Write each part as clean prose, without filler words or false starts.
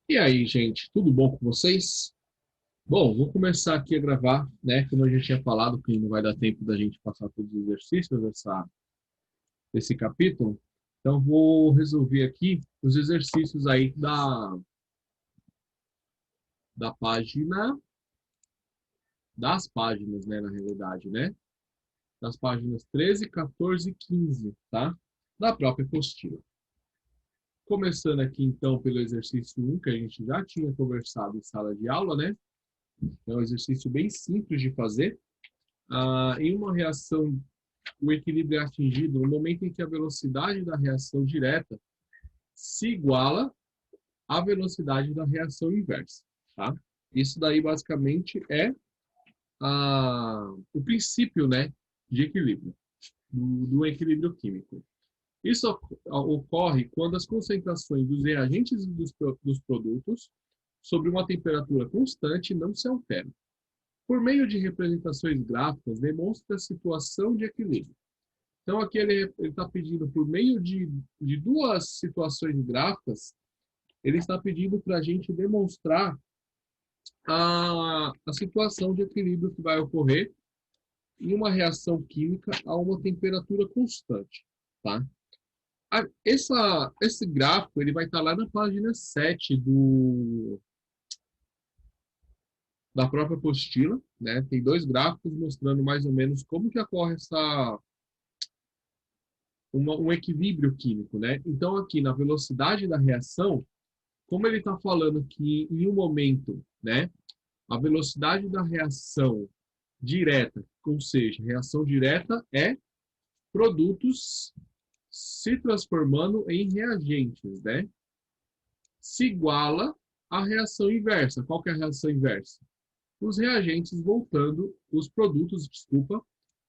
E aí, gente, tudo bom com vocês? Bom, vou começar aqui a gravar, né? Como eu já tinha falado, que não vai dar tempo da gente passar todos os exercícios desse capítulo. Então, vou resolver aqui os exercícios aí da página, das páginas, né? Na realidade, né? Das páginas 13, 14 e 15, tá? Da própria apostila. Começando aqui, então, pelo exercício 1, que a gente já tinha conversado em sala de aula, né? É um exercício bem simples de fazer. Em uma reação, o equilíbrio é atingido no momento em que a velocidade da reação direta se iguala à velocidade da reação inversa. Tá? Isso daí basicamente é o princípio, né, de equilíbrio, do equilíbrio químico. Isso ocorre quando as concentrações dos reagentes e dos produtos sobre uma temperatura constante não se alteram. Por meio de representações gráficas, demonstra a situação de equilíbrio. Então, aqui ele está pedindo, por meio de duas situações gráficas, ele está pedindo para a gente demonstrar a situação de equilíbrio que vai ocorrer em uma reação química a uma temperatura constante. Tá? Esse gráfico ele vai estar lá na página 7 da própria apostila. Né? Tem dois gráficos mostrando mais ou menos como que ocorre um equilíbrio químico. Né? Então, aqui na velocidade da reação, como ele está falando que em um momento, né, a velocidade da reação direta, ou seja, reação direta é produtos se transformando em reagentes, né, se iguala à reação inversa. Qual que é a reação inversa? Os reagentes voltando, os produtos, desculpa,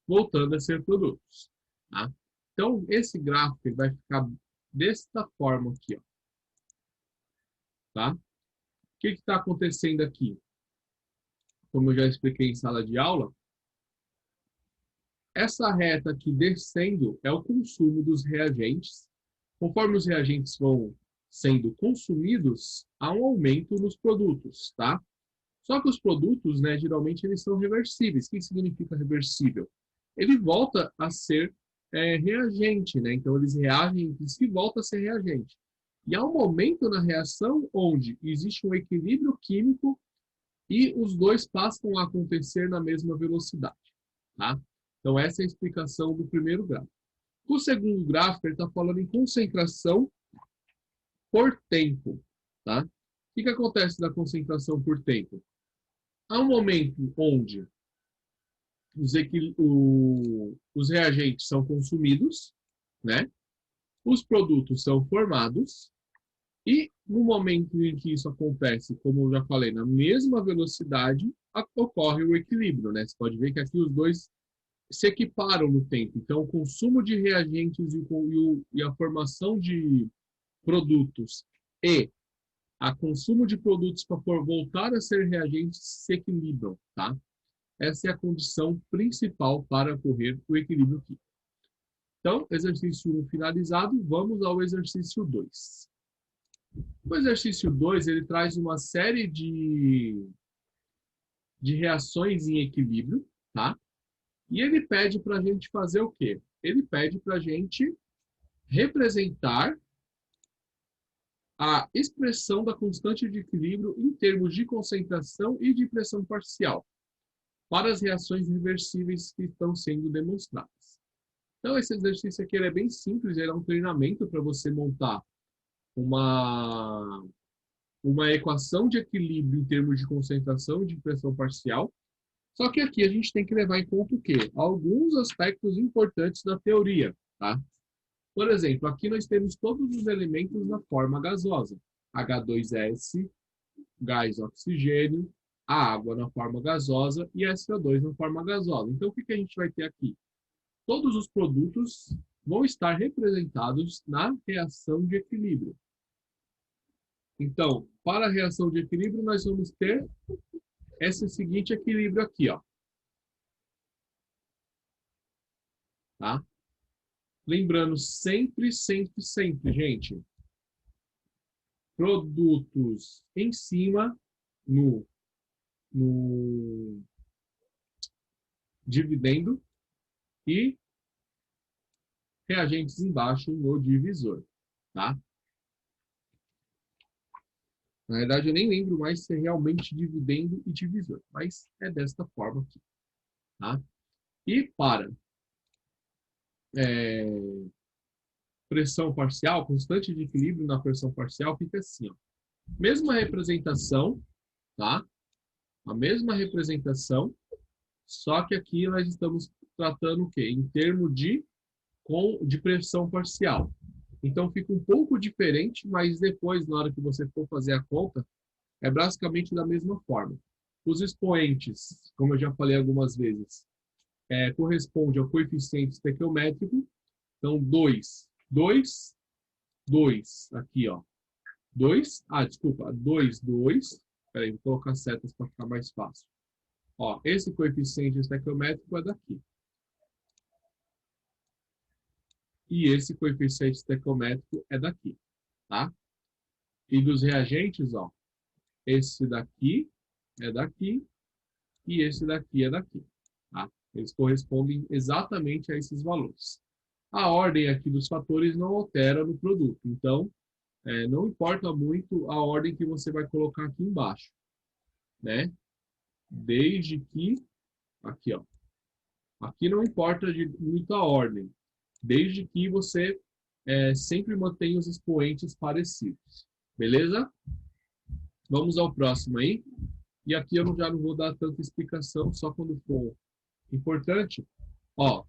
voltando a ser produtos. Tá? Então, esse gráfico vai ficar desta forma aqui, ó, tá? O que está acontecendo aqui? Como eu já expliquei em sala de aula, essa reta aqui descendo é o consumo dos reagentes. Conforme os reagentes vão sendo consumidos, há um aumento nos produtos, tá? Só que os produtos, né, geralmente eles são reversíveis. O que significa reversível? Ele volta a ser reagente, né? Então eles reagem entre si e volta a ser reagente. E há um momento na reação onde existe um equilíbrio químico e os dois passam a acontecer na mesma velocidade. Tá? Então, essa é a explicação do primeiro gráfico. O segundo gráfico, ele está falando em concentração por tempo. Tá? O que acontece na concentração por tempo? Há um momento onde os reagentes são consumidos, né? Os produtos são formados, e no momento em que isso acontece, como eu já falei, na mesma velocidade, ocorre o equilíbrio. Né? Você pode ver que aqui os dois se equiparam no tempo. Então, o consumo de reagentes e a formação de produtos e a consumo de produtos para voltar a ser reagentes se equilibram, tá? Essa é a condição principal para ocorrer o equilíbrio químico. Então, exercício 1 finalizado, vamos ao exercício 2. O exercício 2 ele traz uma série de reações em equilíbrio, tá? E ele pede para a gente fazer o quê? Ele pede para a gente representar a expressão da constante de equilíbrio em termos de concentração e de pressão parcial para as reações reversíveis que estão sendo demonstradas. Então, esse exercício aqui é bem simples, ele é um treinamento para você montar uma, uma equação de equilíbrio em termos de concentração e de pressão parcial. Só que aqui a gente tem que levar em conta o quê? Alguns aspectos importantes da teoria, tá? Por exemplo, aqui nós temos todos os elementos na forma gasosa. H2S, gás oxigênio, a água na forma gasosa e SO2 na forma gasosa. Então, o que a gente vai ter aqui? Todos os produtos vão estar representados na reação de equilíbrio. Então, para a reação de equilíbrio, nós vamos ter esse seguinte equilíbrio aqui, ó. Tá? Lembrando sempre, sempre, sempre, gente, produtos em cima no dividendo e reagentes embaixo no divisor, tá? Na verdade, eu nem lembro mais se é realmente dividendo e divisor, mas é desta forma aqui, tá? E para pressão parcial, constante de equilíbrio na pressão parcial fica assim, ó. Mesma representação, tá? A mesma representação, só que aqui nós estamos tratando o quê? Em termos de pressão parcial. Então fica um pouco diferente, mas depois, na hora que você for fazer a conta, é basicamente da mesma forma. Os expoentes, como eu já falei algumas vezes, corresponde ao coeficiente estequiométrico. Então, 2, 2, 2, aqui, ó. 2, desculpa, 2, 2. Peraí, vou colocar setas para ficar mais fácil. Ó, esse coeficiente estequiométrico é daqui. E esse coeficiente estequiométrico é daqui, tá? E dos reagentes, ó, esse daqui é daqui e esse daqui é daqui, tá? Eles correspondem exatamente a esses valores. A ordem aqui dos fatores não altera no produto, então não importa muito a ordem que você vai colocar aqui embaixo, né? Desde que, aqui, ó, aqui não importa muito a ordem, desde que você sempre mantenha os expoentes parecidos, beleza? Vamos ao próximo aí. E aqui eu já não vou dar tanta explicação, só quando for importante. Ó,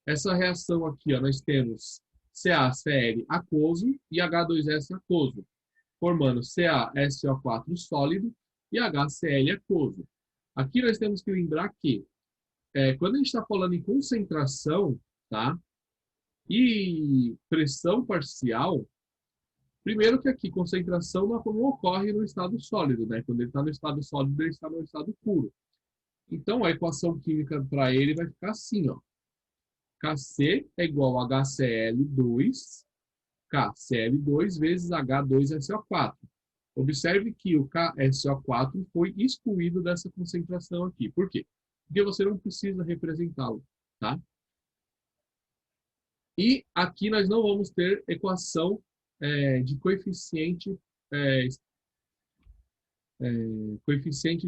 essa reação aqui, ó, nós temos CaCl aquoso e H2S aquoso, formando CaSO4 sólido e HCl aquoso. Aqui nós temos que lembrar que, quando a gente está falando em concentração, tá, e pressão parcial, primeiro que aqui concentração não ocorre no estado sólido, né? Quando ele está no estado sólido, ele está no estado puro. Então, a equação química para ele vai ficar assim, ó. Kc é igual a HCl2, KCl2 vezes H2SO4. Observe que o KSO4 foi excluído dessa concentração aqui. Por quê? Porque você não precisa representá-lo, tá? E aqui nós não vamos ter equação de coeficiente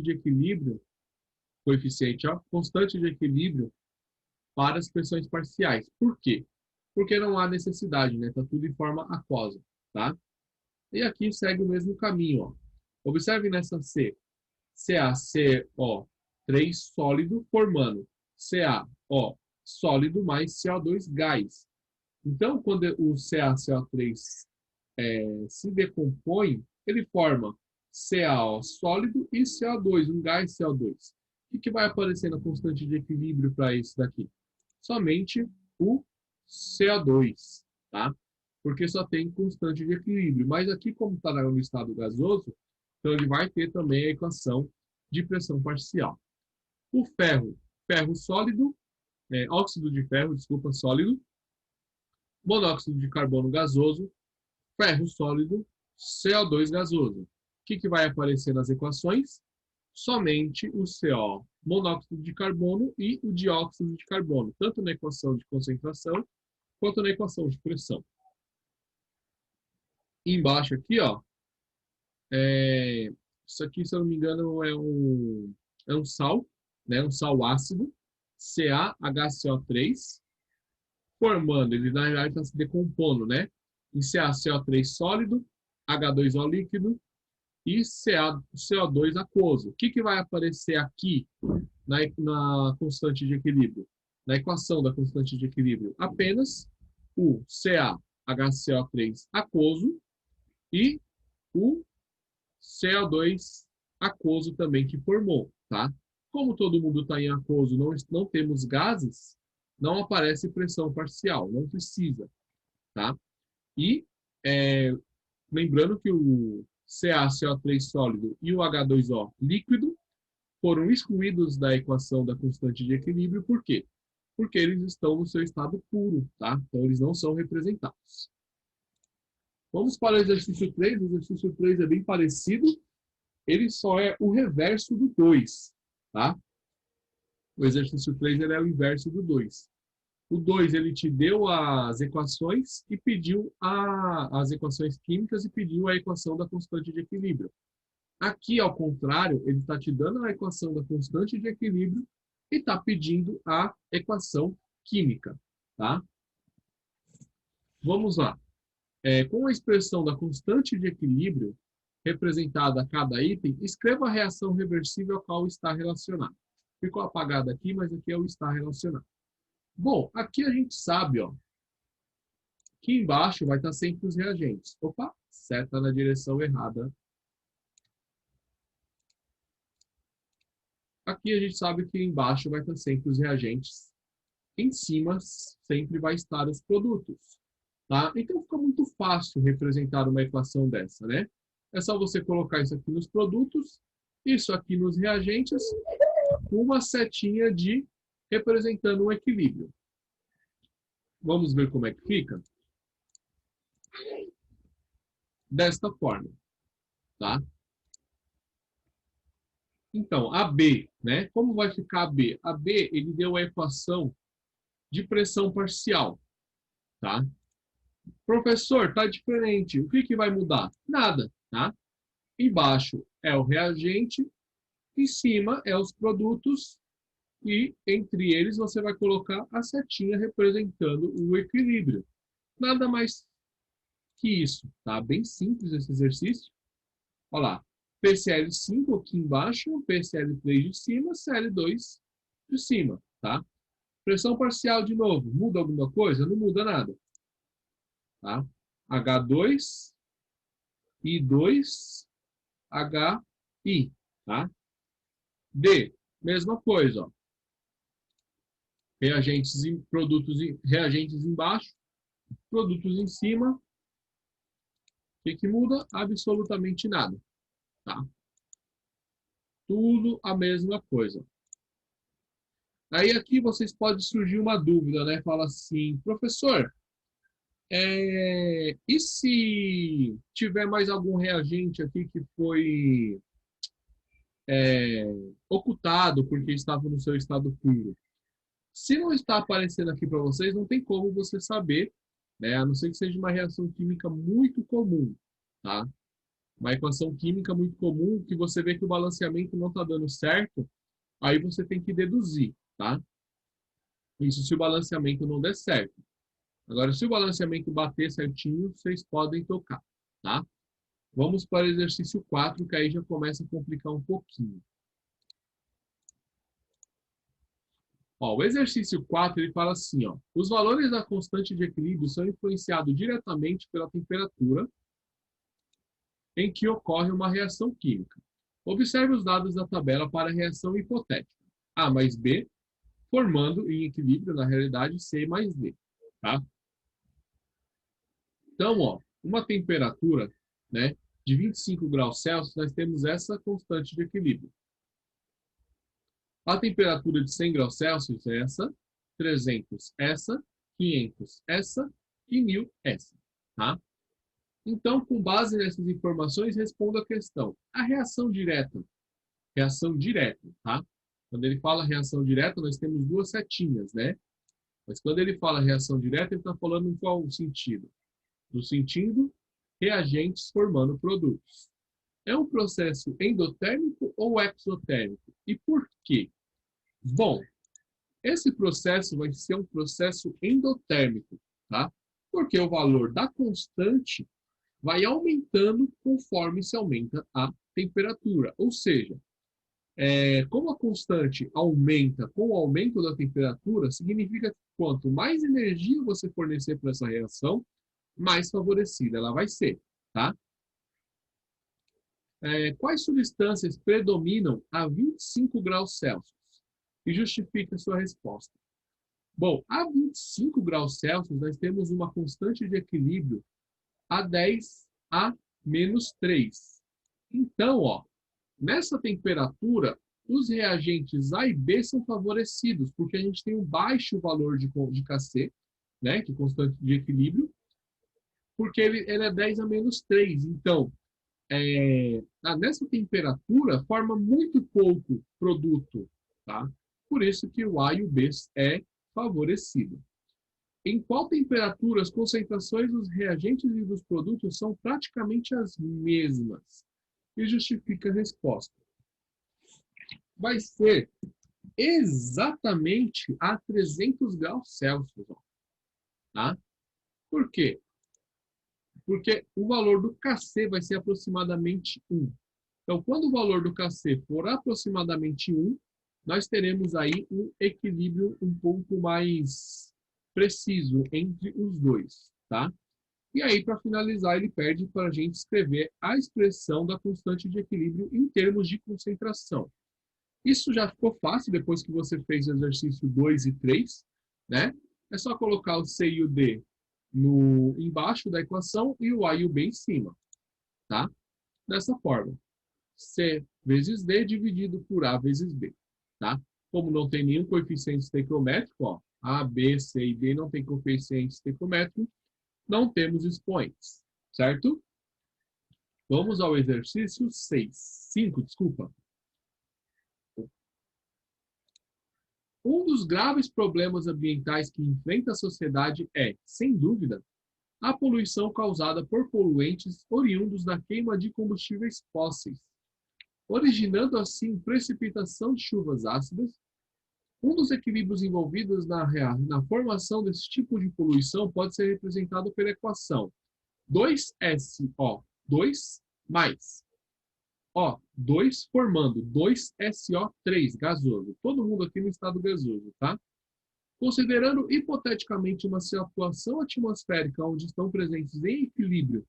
de equilíbrio, constante de equilíbrio para as pressões parciais. Por quê? Porque não há necessidade, né? Está tudo em forma aquosa, tá? E aqui segue o mesmo caminho, ó. Observe nessa C, CaCO3 sólido formando CaO sólido mais CO2 gás. Então, quando o CaCO3 se decompõe, ele forma CaO sólido e CO2, um gás CO2. O que vai aparecer na constante de equilíbrio para isso daqui? Somente o CO2, tá? Porque só tem constante de equilíbrio. Mas aqui, como está no estado gasoso, então ele vai ter também a equação de pressão parcial. O ferro sólido, óxido de ferro, desculpa, sólido, monóxido de carbono gasoso, ferro sólido, CO2 gasoso. O que vai aparecer nas equações? Somente o CO, monóxido de carbono, e o dióxido de carbono, tanto na equação de concentração quanto na equação de pressão. E embaixo aqui, ó, isso aqui, se eu não me engano, é um sal, né, um sal ácido, CaHCO3, formando, ele na realidade está se decompondo, né, em CaCO3 sólido, H2O líquido e CO2 aquoso. O que vai aparecer aqui na constante de equilíbrio? Na equação da constante de equilíbrio? Apenas o CaHCO3 aquoso e o CO2 aquoso também que formou, tá? Como todo mundo está em aquoso, não temos gases, não aparece pressão parcial, não precisa, tá? E lembrando que o CaCO3 sólido e o H2O líquido foram excluídos da equação da constante de equilíbrio, por quê? Porque eles estão no seu estado puro, tá? Então eles não são representados. Vamos para o exercício 3. O exercício 3 é bem parecido. Ele só é o reverso do 2. Tá? O exercício 3 ele é o inverso do 2. O 2 ele te deu as equações e pediu as equações químicas e pediu a equação da constante de equilíbrio. Aqui, ao contrário, ele está te dando a equação da constante de equilíbrio e está pedindo a equação química. Tá? Vamos lá. Com a expressão da constante de equilíbrio representada a cada item, escreva a reação reversível a qual está relacionado. Ficou apagado aqui, mas aqui é o está relacionado. Bom, aqui a gente sabe, ó, que embaixo vai estar sempre os reagentes. Opa, seta na direção errada. Aqui a gente sabe que embaixo vai estar sempre os reagentes. Em cima sempre vai estar os produtos. Tá? Então fica muito fácil representar uma equação dessa, né? É só você colocar isso aqui nos produtos, isso aqui nos reagentes, com uma setinha de representando um equilíbrio. Vamos ver como é que fica? Desta forma, tá? Então, a B, né? Como vai ficar a B? A B, ele deu a equação de pressão parcial, tá? Professor, tá diferente. O que vai mudar? Nada, tá? Embaixo é o reagente, em cima é os produtos e entre eles você vai colocar a setinha representando o equilíbrio. Nada mais que isso, tá? Bem simples esse exercício. Olha lá, PCl5 aqui embaixo, PCl3 de cima, Cl2 de cima, tá? Pressão parcial de novo, muda alguma coisa? Não muda nada, tá? H2, I2, HI, tá? D, mesma coisa, ó. Reagentes em produtos, reagentes embaixo, produtos em cima. O que muda? Absolutamente nada, tá? Tudo a mesma coisa. Aí aqui vocês podem surgir uma dúvida, né? Fala assim, professor, e se tiver mais algum reagente aqui que foi ocultado porque estava no seu estado puro? Se não está aparecendo aqui para vocês, não tem como você saber, né? A não ser que seja uma reação química muito comum, tá? Uma equação química muito comum que você vê que o balanceamento não está dando certo, aí você tem que deduzir, tá? Isso se o balanceamento não der certo. Agora, se o balanceamento bater certinho, vocês podem tocar, tá? Vamos para o exercício 4, que aí já começa a complicar um pouquinho. Ó, o exercício 4, ele fala assim, ó, os valores da constante de equilíbrio são influenciados diretamente pela temperatura em que ocorre uma reação química. Observe os dados da tabela para a reação hipotética. A mais B, formando em equilíbrio, na realidade, C mais D. Tá? Então, ó, uma temperatura, né, de 25 graus Celsius, nós temos essa constante de equilíbrio. A temperatura de 100 graus Celsius é essa, 300 essa, 500 essa e 1000 essa. Tá? Então, com base nessas informações, responda a questão. A reação direta, tá? Quando ele fala reação direta, nós temos duas setinhas, né? Mas quando ele fala reação direta, ele está falando em qual sentido? No sentido, reagentes formando produtos. É um processo endotérmico ou exotérmico? E por quê? Bom, esse processo vai ser um processo endotérmico, tá? Porque o valor da constante vai aumentando conforme se aumenta a temperatura. Ou seja, como a constante aumenta com o aumento da temperatura, significa que quanto mais energia você fornecer para essa reação, mais favorecida ela vai ser, tá? Quais substâncias predominam a 25 graus Celsius? E justifique a sua resposta. Bom, a 25 graus Celsius, nós temos uma constante de equilíbrio a 10 a menos 3. Então, ó, nessa temperatura, os reagentes A e B são favorecidos, porque a gente tem um baixo valor de Kc, né, que é constante de equilíbrio. porque ele é 10 a menos 3. Então, nessa temperatura, forma muito pouco produto, tá? Por isso que o A e o B é favorecido. Em qual temperatura as concentrações dos reagentes e dos produtos são praticamente as mesmas? E justifica a resposta. Vai ser exatamente a 300 graus Celsius. Tá? Por quê? Porque o valor do Kc vai ser aproximadamente 1. Então, quando o valor do Kc for aproximadamente 1, nós teremos aí um equilíbrio um pouco mais preciso entre os dois, tá? E aí, para finalizar, ele pede para a gente escrever a expressão da constante de equilíbrio em termos de concentração. Isso já ficou fácil depois que você fez o exercício 2 e 3, né? É só colocar o C e o D embaixo da equação e o A e o B em cima, tá? Dessa forma, C vezes D dividido por A vezes B, tá? Como não tem nenhum coeficiente estequiométrico, ó, A, B, C e D não tem coeficiente estequiométrico, não temos expoentes, certo? Vamos ao exercício 5, desculpa. Um dos graves problemas ambientais que enfrenta a sociedade é, sem dúvida, a poluição causada por poluentes oriundos da queima de combustíveis fósseis, originando assim precipitação de chuvas ácidas. Um dos equilíbrios envolvidos na formação desse tipo de poluição pode ser representado pela equação 2SO2 mais O2 formando 2SO3 gasoso. Todo mundo aqui no estado gasoso, tá? Considerando hipoteticamente uma situação atmosférica onde estão presentes em equilíbrio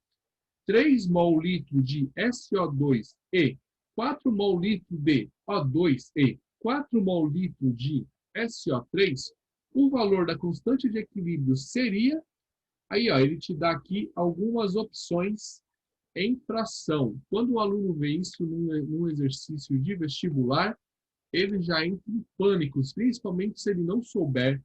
3 mol-litro de SO2 e 4 mol-litro de O2 e 4 mol-litro de SO3, o valor da constante de equilíbrio seria... Aí, ó, ele te dá aqui algumas opções em fração. Quando o aluno vê isso num exercício de vestibular, ele já entra em pânicos, principalmente se ele não souber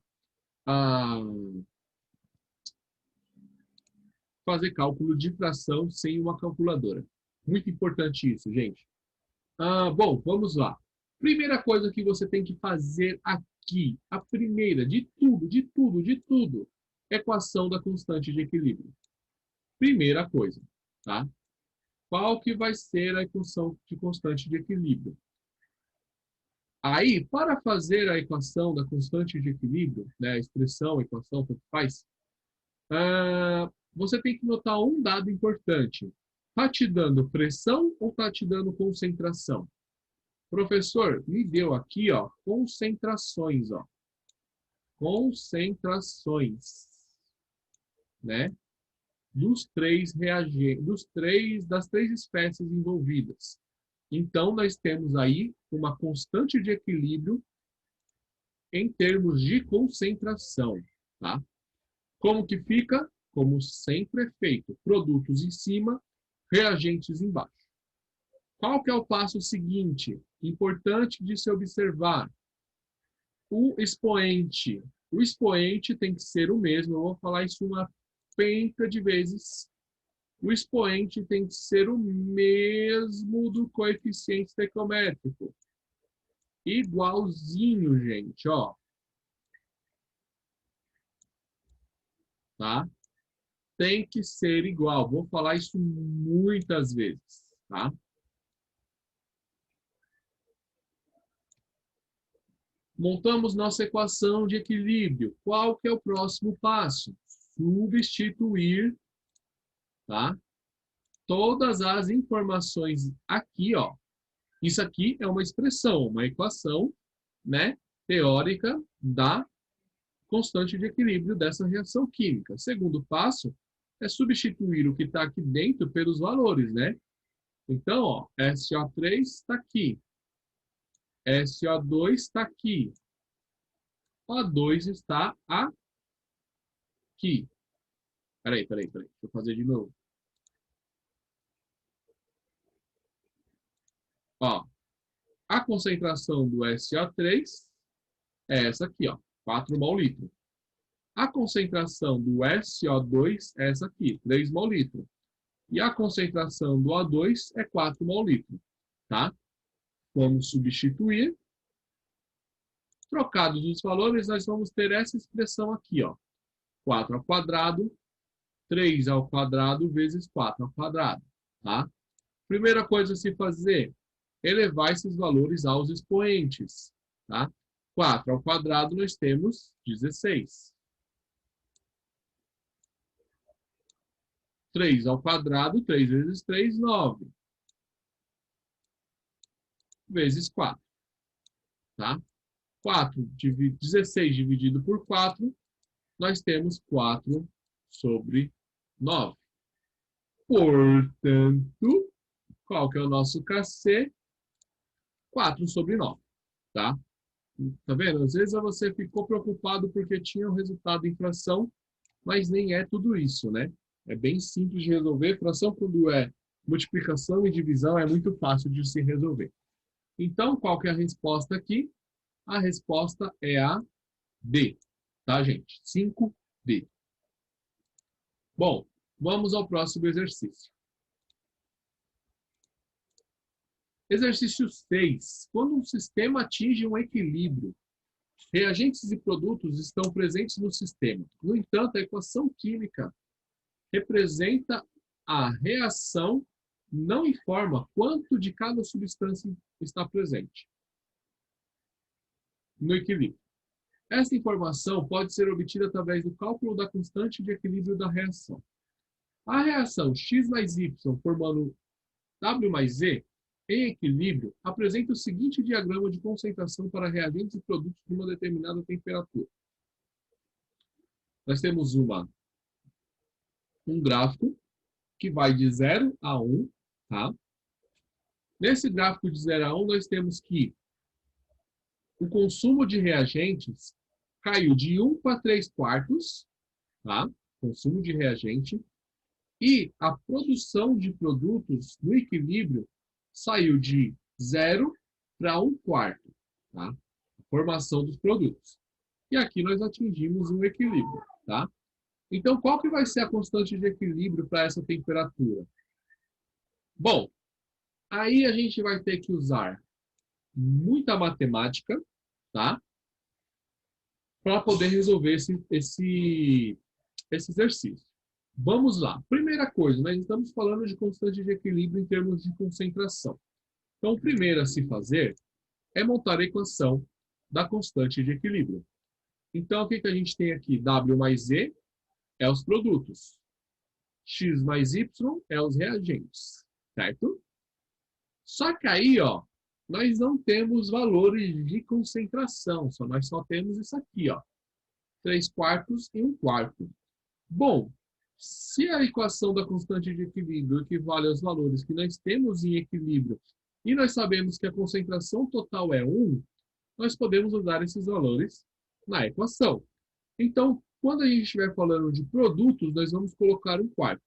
fazer cálculo de fração sem uma calculadora. Muito importante isso, gente. Bom, vamos lá. Primeira coisa que você tem que fazer aqui, a primeira de tudo, equação da constante de equilíbrio. Primeira coisa, tá? Qual que vai ser a equação de constante de equilíbrio? Aí, para fazer a equação da constante de equilíbrio, né, a expressão, a equação, tanto faz, você tem que notar um dado importante. Está te dando pressão ou está te dando concentração? Professor, me deu aqui, ó, concentrações, ó. Concentrações, né? Das três espécies envolvidas. Então, nós temos aí uma constante de equilíbrio em termos de concentração, tá? Como que fica? Como sempre é feito, produtos em cima, reagentes embaixo. Qual que é o passo seguinte? Importante de se observar. O expoente. O expoente tem que ser o mesmo, eu vou falar isso uma penca de vezes. O expoente tem que ser o mesmo do coeficiente estequiométrico. Igualzinho, gente, ó. Tá? Tem que ser igual. Vou falar isso muitas vezes, tá? Montamos nossa equação de equilíbrio. Qual que é o próximo passo? Substituir, tá? Todas as informações aqui, ó. Isso aqui é uma expressão, uma equação, né, teórica da constante de equilíbrio dessa reação química. Segundo passo é substituir o que está aqui dentro pelos valores, né? Então, ó, SO3 está aqui, SO2 está aqui, O2 está aqui. Peraí. Deixa eu fazer de novo. Ó, a concentração do SO3 é essa aqui, ó, 4 mol litro. A concentração do SO2 é essa aqui, 3 mol litro. E a concentração do O2 é 4 mol litro, tá? Vamos substituir. Trocados os valores, nós vamos ter essa expressão aqui, ó. 4 ao quadrado, 3 ao quadrado vezes 4 ao quadrado, tá? Primeira coisa a se fazer, elevar esses valores aos expoentes, tá? 4 ao quadrado nós temos 16. 3 ao quadrado, 3 vezes 3, 9. Vezes 4, tá? 16 dividido por 4, nós temos 4 sobre 9. Portanto, qual que é o nosso KC? 4 sobre 9, tá? Tá vendo? Às vezes você ficou preocupado porque tinha um resultado em fração, mas nem é tudo isso, né? É bem simples de resolver. Fração, quando é multiplicação e divisão, é muito fácil de se resolver. Então, qual que é a resposta aqui? A resposta é a D, tá, gente? 5D. Bom, vamos ao próximo exercício. Exercício 6. Quando um sistema atinge um equilíbrio, reagentes e produtos estão presentes no sistema. No entanto, a equação química representa a reação, não informa quanto de cada substância está presente no equilíbrio. Essa informação pode ser obtida através do cálculo da constante de equilíbrio da reação. A reação X mais Y formando W mais Z em equilíbrio apresenta o seguinte diagrama de concentração para reagentes e produtos de uma determinada temperatura. Nós temos um gráfico que vai de 0 a 1, tá? Nesse gráfico de 0 a 1, nós temos que o consumo de reagentes caiu de 1 para 3 quartos, tá? Consumo de reagente. E a produção de produtos no equilíbrio saiu de 0 para 1 quarto, tá? A formação dos produtos. E aqui nós atingimos um equilíbrio, tá? Então, qual que vai ser a constante de equilíbrio para essa temperatura? Bom, aí a gente vai ter que usar muita matemática, tá? Para poder resolver esse exercício. Vamos lá. Primeira coisa, nós estamos falando de constante de equilíbrio em termos de concentração. Então, o primeiro a se fazer é montar a equação da constante de equilíbrio. Então, o que a gente tem aqui? W mais Z é os produtos. X mais Y é os reagentes, certo? Só que aí, ó, nós não temos valores de concentração, nós só temos isso aqui, ó. 3 quartos e 1 quarto. Bom, se a equação da constante de equilíbrio equivale aos valores que nós temos em equilíbrio e nós sabemos que a concentração total é 1, nós podemos usar esses valores na equação. Então, quando a gente estiver falando de produtos, nós vamos colocar 1 quarto.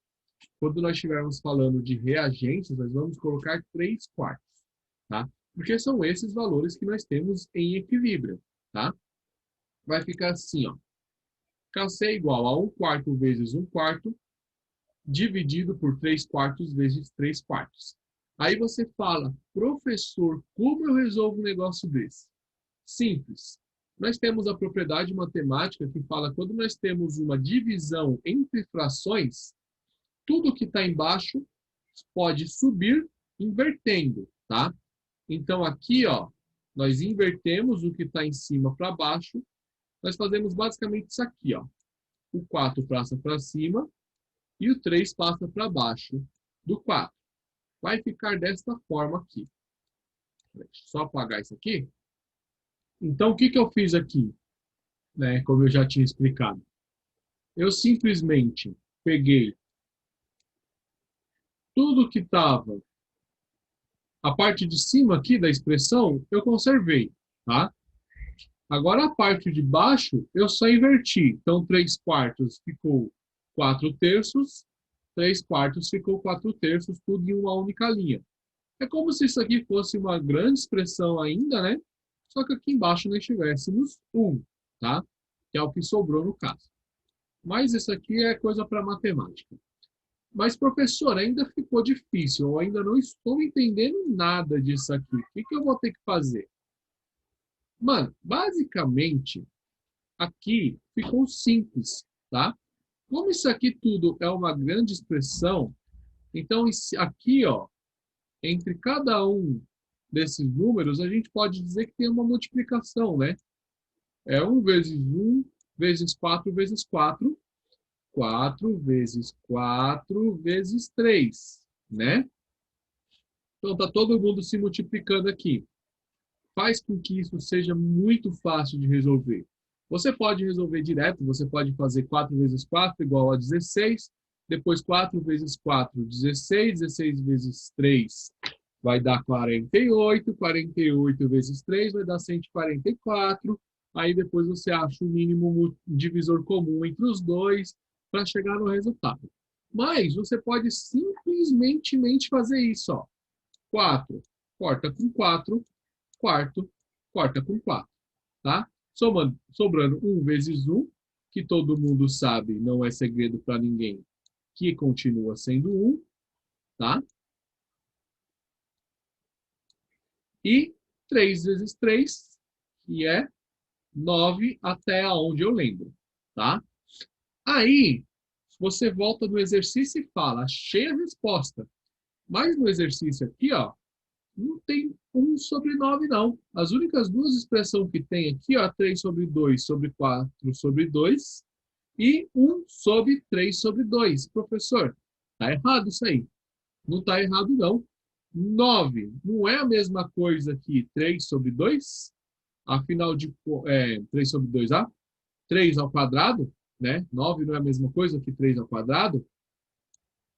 Quando nós estivermos falando de reagentes, nós vamos colocar 3 quartos, tá? Porque são esses valores que nós temos em equilíbrio, tá? Vai ficar assim, ó. KC é igual a 1 quarto vezes 1 quarto, dividido por 3 quartos vezes 3 quartos. Aí você fala, professor, como eu resolvo um negócio desse? Simples. Nós temos a propriedade matemática que fala quando nós temos uma divisão entre frações, tudo que está embaixo pode subir invertendo, tá? Então aqui, ó, nós invertemos o que está em cima para baixo. Nós fazemos basicamente isso aqui, ó. O 4 passa para cima e o 3 passa para baixo do 4. Vai ficar desta forma aqui. Deixa eu só apagar isso aqui. Então, o que eu fiz aqui? Né, como eu já tinha explicado. Eu simplesmente peguei tudo que estava a parte de cima aqui da expressão, eu conservei, tá? Agora, a parte de baixo, eu só inverti. Então, 3 quartos ficou 4 terços, 3 quartos ficou 4 terços, tudo em uma única linha. É como se isso aqui fosse uma grande expressão ainda, né? Só que aqui embaixo nós tivéssemos 1, tá? Que é o que sobrou no caso. Mas isso aqui é coisa para matemática. Mas, professor, ainda ficou difícil. Eu ainda não estou entendendo nada disso aqui. O que eu vou ter que fazer? Mano, basicamente, aqui ficou simples, tá? Como isso aqui tudo é uma grande expressão, então aqui, ó, entre cada um desses números, a gente pode dizer que tem uma multiplicação, né? É 1 vezes 4 vezes 4, 4 vezes 4 vezes 3, né? Então, está todo mundo se multiplicando aqui. Faz com que isso seja muito fácil de resolver. Você pode resolver direto, você pode fazer 4 vezes 4 igual a 16, depois 4 vezes 4, 16, 16 vezes 3 vai dar 48, 48 vezes 3 vai dar 144, aí depois você acha o mínimo divisor comum entre os dois para chegar no resultado. Mas você pode simplesmente fazer isso, ó. 4 corta com 4, quarto corta com 4, tá? Sobrando 1 vezes 1, que todo mundo sabe, não é segredo para ninguém, que continua sendo 1, tá? E 3 vezes 3, que é 9 até onde eu lembro, tá? Aí, você volta no exercício e fala, achei a resposta. Mas no exercício aqui, ó, não tem 1 sobre 9, não. As únicas duas expressões que tem aqui, ó, 3 sobre 2 sobre 4 sobre 2 e 1 sobre 3 sobre 2. Professor, tá errado isso aí. Não tá errado, não. 9 não é a mesma coisa que 3 sobre 2? Afinal de 3 sobre 2A? 3 ao quadrado, né? 9 não é a mesma coisa que 3 ao quadrado?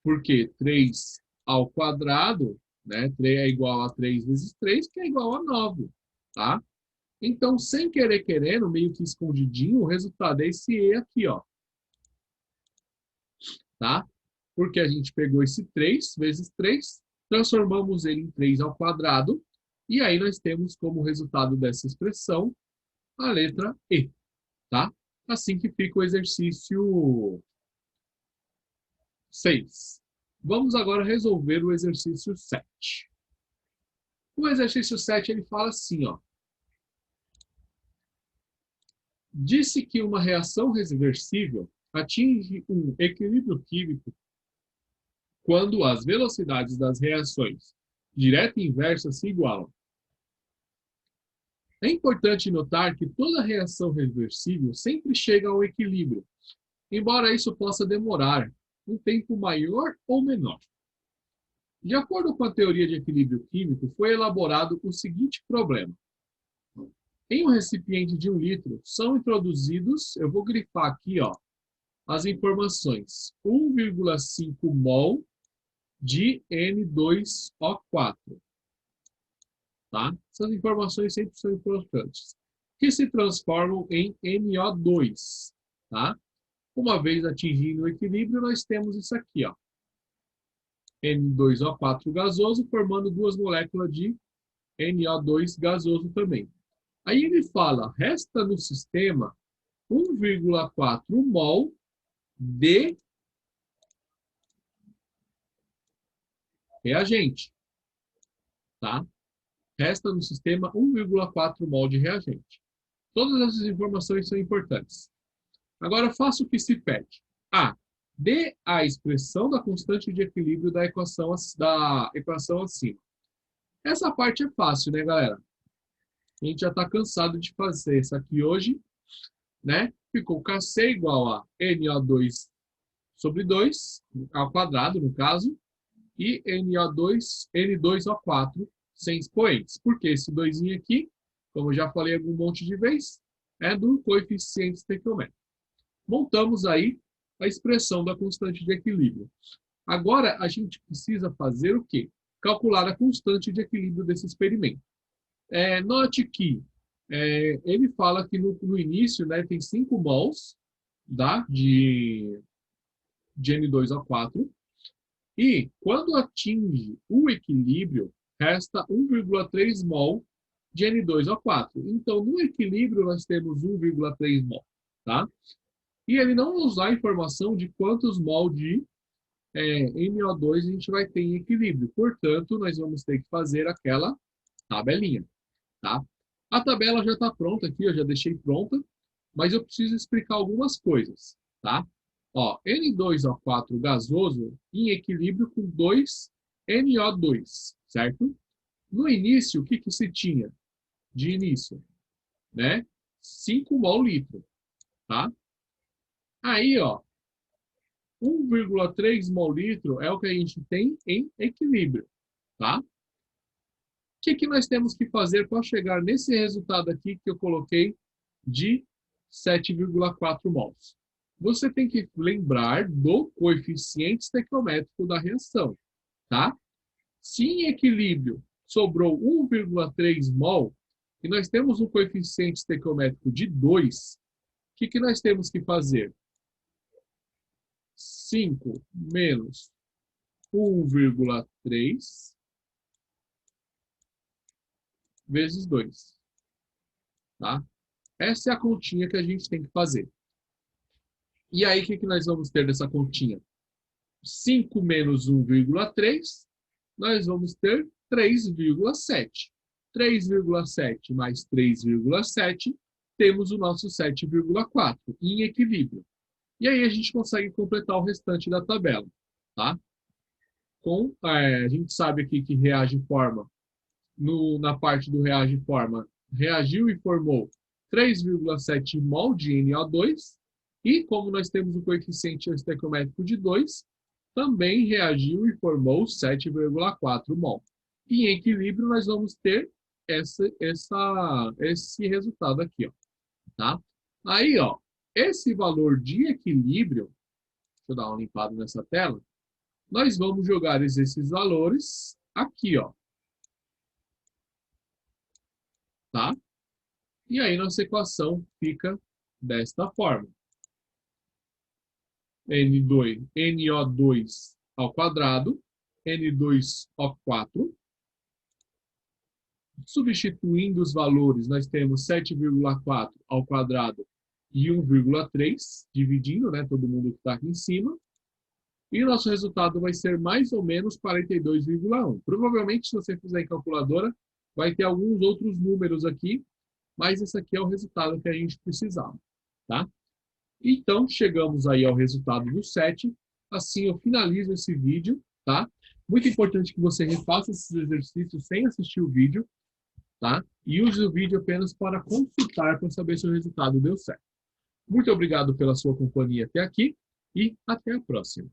Porque 3 ao quadrado, né? 3 é igual a 3 vezes 3, que é igual a 9, tá? Então, sem querer querendo, meio que escondidinho, o resultado é esse E aqui, ó, tá? Porque a gente pegou esse 3 vezes 3, transformamos ele em 3 ao quadrado, e aí nós temos como resultado dessa expressão a letra E, tá? Assim que fica o exercício 6. Vamos agora resolver o exercício 7. O exercício 7 ele fala assim, ó. Disse que uma reação reversível atinge um equilíbrio químico quando as velocidades das reações direta e inversa se igualam. É importante notar que toda reação reversível sempre chega ao equilíbrio, embora isso possa demorar um tempo maior ou menor. De acordo com a teoria de equilíbrio químico, foi elaborado o seguinte problema. Em um recipiente de 1 litro, são introduzidos, eu vou grifar aqui, ó, as informações, 1,5 mol de N2O4. Tá? Essas informações sempre são importantes. Que se transformam em NO2. Tá? Uma vez atingindo o equilíbrio, nós temos isso aqui, ó. N2O4 gasoso, formando duas moléculas de NO2 gasoso também. Aí ele fala, resta no sistema 1,4 mol de reagente, tá? Resta no sistema 1,4 mol de reagente. Todas essas informações são importantes. Agora, faça o que se pede. A. Dê a expressão da constante de equilíbrio da equação acima. Essa parte é fácil, né, galera? A gente já está cansado de fazer isso aqui hoje, né? Ficou Kc igual a NO2 sobre 2, ao quadrado, no caso, e NO2, N2O4 sem expoentes. Porque esse 2 aqui, como eu já falei algum monte de vez, é do coeficiente estequiométrico. Montamos aí a expressão da constante de equilíbrio. Agora, a gente precisa fazer o quê? Calcular a constante de equilíbrio desse experimento. Note que ele fala que no início, né, tem 5 mols, tá, de N2O4, e quando atinge o equilíbrio, resta 1,3 mol de N2O4. Então, no equilíbrio, nós temos 1,3 mol, tá? e ele não nos dá a informação de quantos mol de NO2 a gente vai ter em equilíbrio. Portanto, nós vamos ter que fazer aquela tabelinha, tá? A tabela já está pronta aqui, eu já deixei pronta, mas eu preciso explicar algumas coisas, tá? Ó, N2O4 gasoso em equilíbrio com 2 NO2, certo? No início, o que que se tinha de início? Né? 5 mol litro, tá? Aí, ó, 1,3 mol litro é o que a gente tem em equilíbrio, tá? O que que nós temos que fazer para chegar nesse resultado aqui que eu coloquei de 7,4 mols? Você tem que lembrar do coeficiente estequiométrico da reação, tá? Se em equilíbrio sobrou 1,3 mol e nós temos um coeficiente estequiométrico de 2, o que que nós temos que fazer? 5 menos 1,3 vezes 2, tá? Essa é a continha que a gente tem que fazer. E aí, o que que nós vamos ter dessa continha? 5 menos 1,3, nós vamos ter 3,7. 3,7 mais 3,7, temos o nosso 7,4 em equilíbrio. E aí a gente consegue completar o restante da tabela, tá? A gente sabe aqui que reage forma, na parte do reage forma, reagiu e formou 3,7 mol de NO2, e como nós temos o coeficiente estequiométrico de 2, também reagiu e formou 7,4 mol. E em equilíbrio nós vamos ter esse resultado aqui, ó, tá? Aí, ó, esse valor de equilíbrio, deixa eu dar uma limpada nessa tela, nós vamos jogar esses valores aqui, ó, tá? E aí nossa equação fica desta forma. NO2 ao quadrado, N2O4. Substituindo os valores, nós temos 7,4 ao quadrado e 1,3, dividindo, né, todo mundo que está aqui em cima. E nosso resultado vai ser mais ou menos 42,1. Provavelmente, se você fizer em calculadora, vai ter alguns outros números aqui, mas esse aqui é o resultado que a gente precisava, tá? Então, chegamos aí ao resultado do 7. Assim, eu finalizo esse vídeo, tá? Muito importante que você refaça esses exercícios sem assistir o vídeo, tá? E use o vídeo apenas para consultar, para saber se o resultado deu certo. Muito obrigado pela sua companhia até aqui e até a próxima.